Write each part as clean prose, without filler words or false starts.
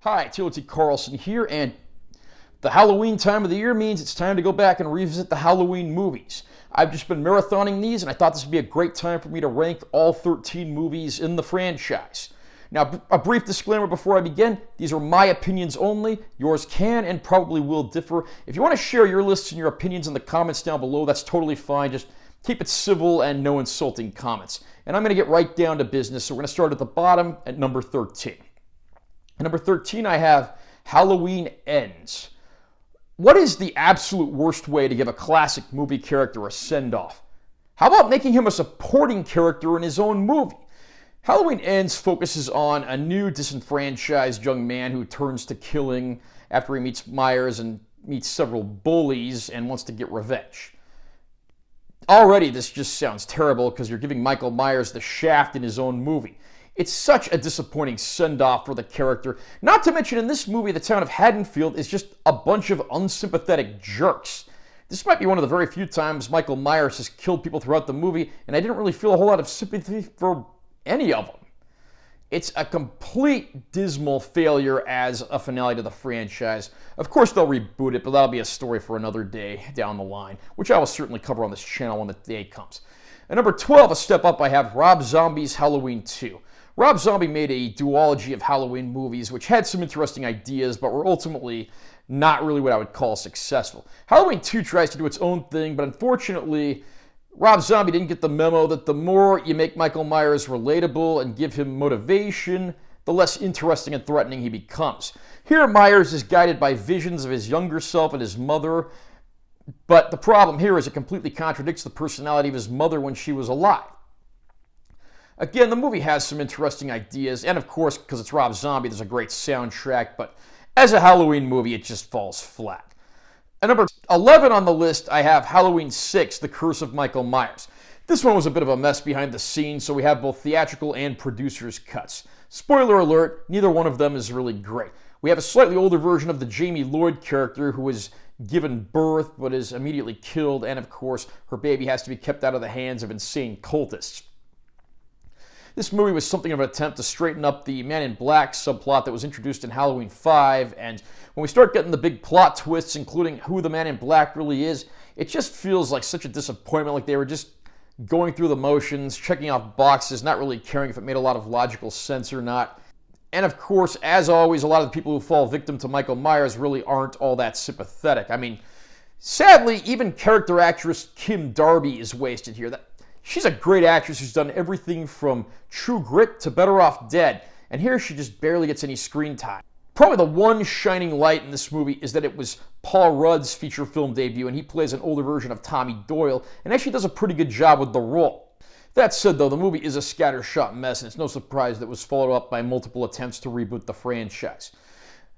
Hi, Timothy Carlson here, and the Halloween time of the year means it's time to go back and revisit the Halloween movies. I've just been marathoning these, and I thought this would be a great time for me to rank all 13 movies in the franchise. Now, a brief disclaimer before I begin, these are my opinions only. Yours can and probably will differ. If you want to share your lists and your opinions in the comments down below, that's totally fine. Just keep it civil and no insulting comments. And I'm going to get right down to business, so we're going to start at the bottom at number 13. At number 13, I have Halloween Ends. What is the absolute worst way to give a classic movie character a send-off? How about making him a supporting character in his own movie? Halloween Ends focuses on a new disenfranchised young man who turns to killing after he meets Myers and meets several bullies and wants to get revenge. Already, this just sounds terrible because you're giving Michael Myers the shaft in his own movie. It's such a disappointing send-off for the character. Not to mention, in this movie, the town of Haddonfield is just a bunch of unsympathetic jerks. This might be one of the very few times Michael Myers has killed people throughout the movie, and I didn't really feel a whole lot of sympathy for any of them. It's a complete dismal failure as a finale to the franchise. Of course, they'll reboot it, but that'll be a story for another day down the line, which I will certainly cover on this channel when the day comes. At number 12, a step up, I have Rob Zombie's Halloween 2. Rob Zombie made a duology of Halloween movies, which had some interesting ideas, but were ultimately not really what I would call successful. Halloween 2 tries to do its own thing, but unfortunately, Rob Zombie didn't get the memo that the more you make Michael Myers relatable and give him motivation, the less interesting and threatening he becomes. Here, Myers is guided by visions of his younger self and his mother, but the problem here is it completely contradicts the personality of his mother when she was alive. Again, the movie has some interesting ideas, and of course, because it's Rob Zombie, there's a great soundtrack, but as a Halloween movie, it just falls flat. At number 11 on the list, I have Halloween 6, The Curse of Michael Myers. This one was a bit of a mess behind the scenes, so we have both theatrical and producer's cuts. Spoiler alert, neither one of them is really great. We have a slightly older version of the Jamie Lloyd character who is given birth but is immediately killed, and of course, her baby has to be kept out of the hands of insane cultists. This movie was something of an attempt to straighten up the Man in Black subplot that was introduced in Halloween 5, and when we start getting the big plot twists, including who the Man in Black really is, it just feels like such a disappointment, like they were just going through the motions, checking off boxes, not really caring if it made a lot of logical sense or not. And of course, as always, a lot of the people who fall victim to Michael Myers really aren't all that sympathetic. I mean, sadly, even character actress Kim Darby is wasted here. She's a great actress who's done everything from True Grit to Better Off Dead, and here she just barely gets any screen time. Probably the one shining light in this movie is that it was Paul Rudd's feature film debut, and he plays an older version of Tommy Doyle, and actually does a pretty good job with the role. That said, though, the movie is a scattershot mess, and it's no surprise that it was followed up by multiple attempts to reboot the franchise.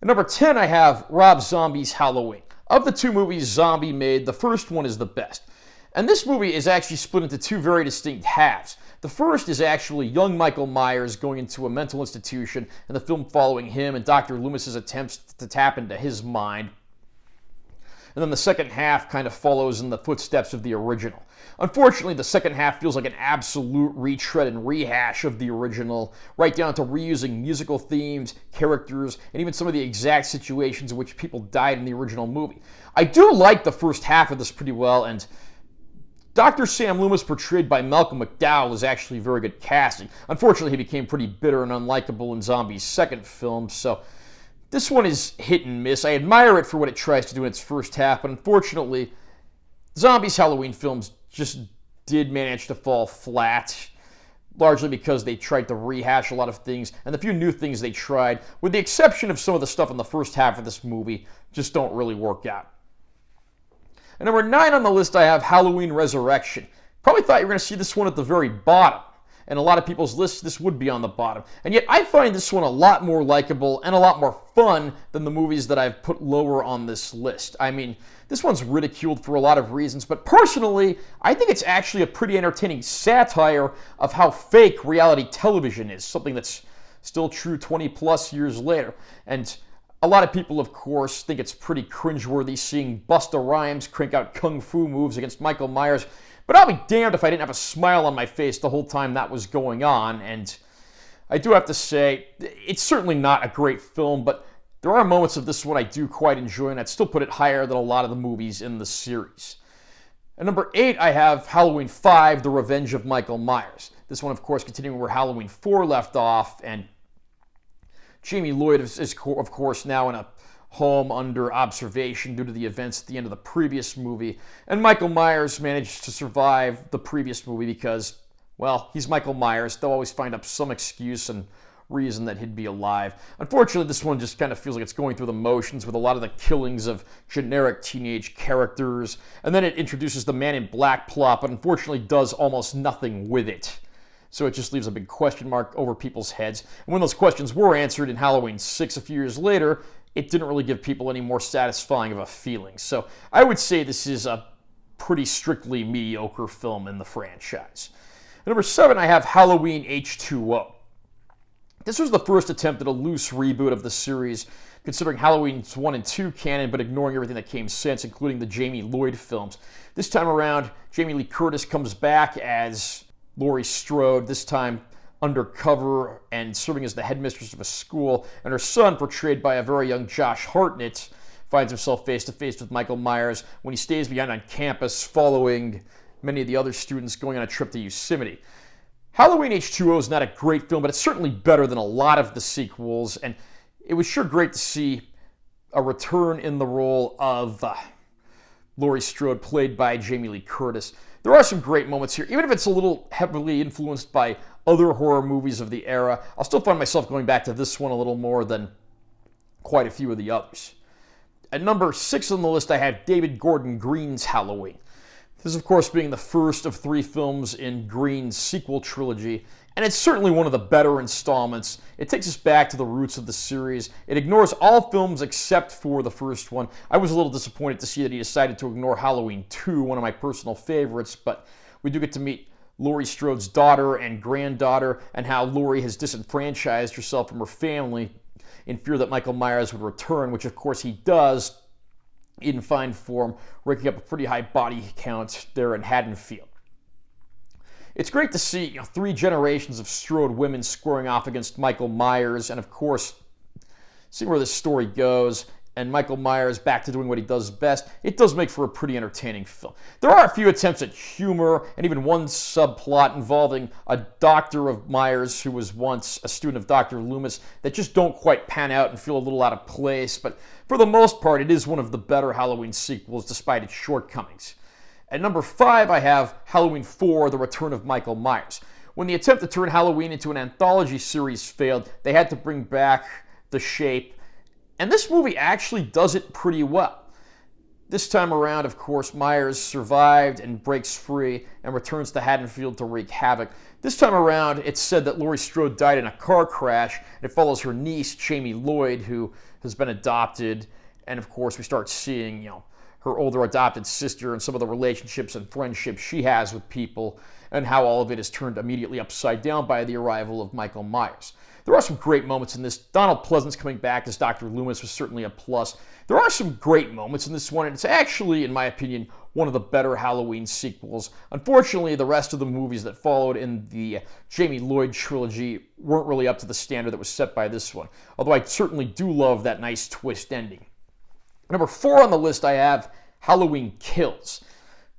At number 10, I have Rob Zombie's Halloween. Of the two movies Zombie made, the first one is the best. And this movie is actually split into two very distinct halves. The first is actually young Michael Myers going into a mental institution, and the film following him and Dr. Loomis's attempts to tap into his mind. And then the second half kind of follows in the footsteps of the original. Unfortunately, the second half feels like an absolute retread and rehash of the original, right down to reusing musical themes, characters, and even some of the exact situations in which people died in the original movie. I do like the first half of this pretty well, and Dr. Sam Loomis, portrayed by Malcolm McDowell, is actually very good casting. Unfortunately, he became pretty bitter and unlikable in Zombie's second film, so this one is hit and miss. I admire it for what it tries to do in its first half, but unfortunately, Zombie's Halloween films just did manage to fall flat, largely because they tried to rehash a lot of things, and the few new things they tried, with the exception of some of the stuff in the first half of this movie, just don't really work out. At number 9 on the list, I have Halloween Resurrection. Probably thought you were going to see this one at the very bottom. And a lot of people's lists, this would be on the bottom. And yet, I find this one a lot more likable and a lot more fun than the movies that I've put lower on this list. I mean, this one's ridiculed for a lot of reasons, but personally, I think it's actually a pretty entertaining satire of how fake reality television is, something that's still true 20 plus years later. And a lot of people, of course, think it's pretty cringeworthy seeing Busta Rhymes crank out kung fu moves against Michael Myers, but I'll be damned if I didn't have a smile on my face the whole time that was going on, and I do have to say, it's certainly not a great film, but There are moments of this one I do quite enjoy, and I'd still put it higher than a lot of the movies in the series. At number 8, I have Halloween 5, The Revenge of Michael Myers. This one, of course, continuing where Halloween 4 left off, and Jamie Lloyd is of course, now in a home under observation due to the events at the end of the previous movie, and Michael Myers managed to survive the previous movie because, well, he's Michael Myers. They'll always find up some excuse and reason that he'd be alive. Unfortunately, this one just kind of feels like it's going through the motions with a lot of the killings of generic teenage characters, and then it introduces the Man in Black plot, but unfortunately does almost nothing with it. So it just leaves a big question mark over people's heads. And when those questions were answered in Halloween 6 a few years later, it didn't really give people any more satisfying of a feeling. So I would say this is a pretty strictly mediocre film in the franchise. At number 7, I have Halloween H2O. This was the first attempt at a loose reboot of the series, considering Halloween's 1 and 2 canon, but ignoring everything that came since, including the Jamie Lloyd films. This time around, Jamie Lee Curtis comes back as Laurie Strode, this time undercover and serving as the headmistress of a school, and her son, portrayed by a very young Josh Hartnett, finds himself face-to-face with Michael Myers when he stays behind on campus following many of the other students going on a trip to Yosemite. Halloween H2O is not a great film, but it's certainly better than a lot of the sequels, and it was sure great to see a return in the role of Laurie Strode, played by Jamie Lee Curtis. There are some great moments here. Even if it's a little heavily influenced by other horror movies of the era, I'll still find myself going back to this one a little more than quite a few of the others. At number 6 on the list, I have David Gordon Green's Halloween. This, of course, being the first of 3 films in Green's sequel trilogy, and it's certainly one of the better installments. It takes us back to the roots of the series. It ignores all films except for the first one. I was a little disappointed to see that he decided to ignore Halloween 2, one of my personal favorites, but we do get to meet Laurie Strode's daughter and granddaughter, and how Laurie has disenfranchised herself from her family in fear that Michael Myers would return, which of course he does in fine form, raking up a pretty high body count there in Haddonfield. It's great to see 3 generations of Strode women squaring off against Michael Myers, and of course, seeing where this story goes, and Michael Myers back to doing what he does best, it does make for a pretty entertaining film. There are a few attempts at humor, and even one subplot involving a doctor of Myers who was once a student of Dr. Loomis that just don't quite pan out and feel a little out of place, but for the most part, it is one of the better Halloween sequels despite its shortcomings. At number 5, I have Halloween 4, The Return of Michael Myers. When the attempt to turn Halloween into an anthology series failed, they had to bring back The Shape, and this movie actually does it pretty well. This time around, of course, Myers survived and breaks free and returns to Haddonfield to wreak havoc. This time around, it's said that Laurie Strode died in a car crash, and it follows her niece, Jamie Lloyd, who has been adopted, and of course we start seeing, her older adopted sister and some of the relationships and friendships she has with people, and how all of it is turned immediately upside down by the arrival of Michael Myers. There are some great moments in this. Donald Pleasance coming back as Dr. Loomis was certainly a plus. There are some great moments in this one, and it's actually, in my opinion, one of the better Halloween sequels. Unfortunately, the rest of the movies that followed in the Jamie Lloyd trilogy weren't really up to the standard that was set by this one, although I certainly do love that nice twist ending. Number 4 on the list, I have Halloween Kills.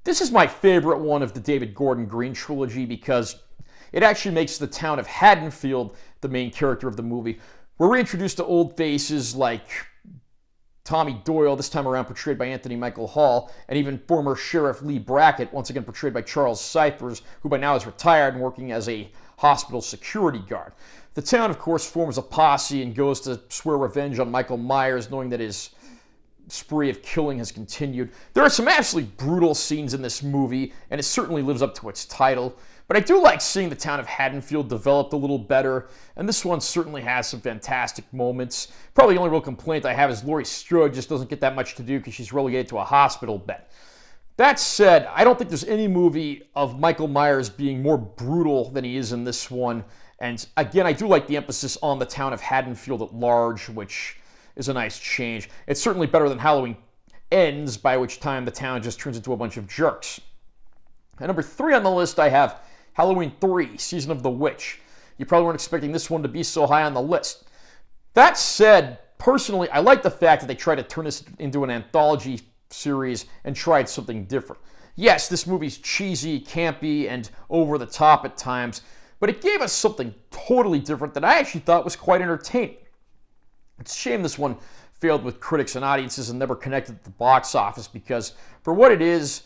This is my favorite one of the David Gordon Green trilogy because it actually makes the town of Haddonfield the main character of the movie. We're reintroduced to old faces like Tommy Doyle, this time around portrayed by Anthony Michael Hall, and even former Sheriff Lee Brackett, once again portrayed by Charles Cyphers, who by now is retired and working as a hospital security guard. The town, of course, forms a posse and goes to swear revenge on Michael Myers, knowing that his spree of killing has continued. There are some absolutely brutal scenes in this movie, and it certainly lives up to its title. But I do like seeing the town of Haddonfield developed a little better, and this one certainly has some fantastic moments. Probably the only real complaint I have is Laurie Strode just doesn't get that much to do because she's relegated to a hospital bed. That said, I don't think there's any movie of Michael Myers being more brutal than he is in this one. And again, I do like the emphasis on the town of Haddonfield at large, which is a nice change. It's certainly better than Halloween Ends, by which time the town just turns into a bunch of jerks. At number 3 on the list, I have Halloween 3, Season of the Witch. You probably weren't expecting this one to be so high on the list. That said, Personally, I like the fact that they tried to turn this into an anthology series and tried something different. Yes, this movie's cheesy, campy, and over the top at times, but it gave us something totally different that I actually thought was quite entertaining. It's a shame this one failed with critics and audiences and never connected at the box office because, for what it is,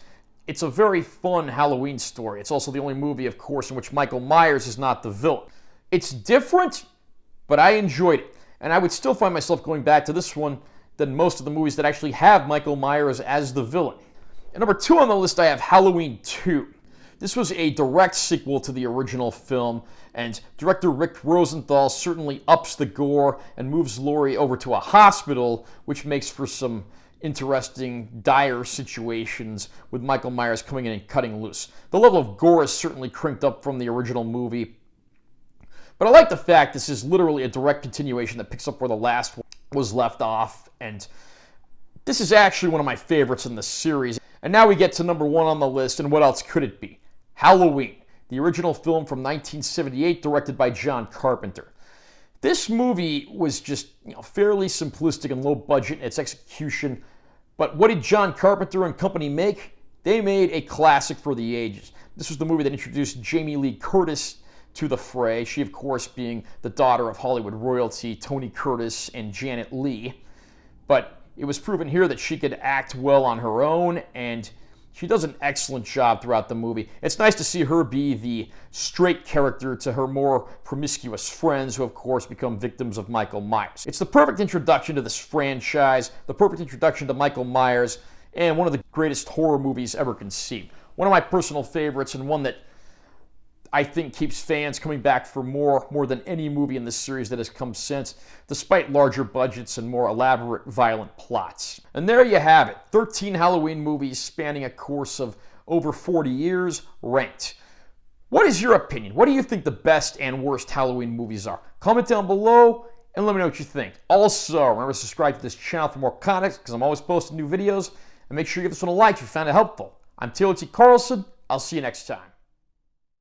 it's a very fun Halloween story. It's also the only movie, of course, in which Michael Myers is not the villain. It's different, but I enjoyed it. And I would still find myself going back to this one than most of the movies that actually have Michael Myers as the villain. And number 2 on the list, I have Halloween 2. This was a direct sequel to the original film, and director Rick Rosenthal certainly ups the gore and moves Laurie over to a hospital, which makes for some interesting, dire situations with Michael Myers coming in and cutting loose. The level of gore is certainly cranked up from the original movie, but I like the fact this is literally a direct continuation that picks up where the last one was left off, and this is actually one of my favorites in the series. And now we get to number 1 on the list, and what else could it be? Halloween, the original film from 1978, directed by John Carpenter. This movie was just fairly simplistic and low budget in its execution, but what did John Carpenter and company make? They made a classic for the ages. This was the movie that introduced Jamie Lee Curtis to the fray, she of course being the daughter of Hollywood royalty Tony Curtis and Janet Leigh. But it was proven here that she could act well on her own, and she does an excellent job throughout the movie. It's nice to see her be the straight character to her more promiscuous friends, who of course become victims of Michael Myers. It's the perfect introduction to this franchise, the perfect introduction to Michael Myers, and one of the greatest horror movies ever conceived. One of my personal favorites, and one that I think keeps fans coming back for more than any movie in this series that has come since, despite larger budgets and more elaborate, violent plots. And there you have it, 13 Halloween movies spanning a course of over 40 years, ranked. What is your opinion? What do you think the best and worst Halloween movies are? Comment down below and let me know what you think. Also, remember to subscribe to this channel for more content, because I'm always posting new videos, and make sure you give this one a like if you found it helpful. I'm Taylor T. Carlson. I'll see you next time.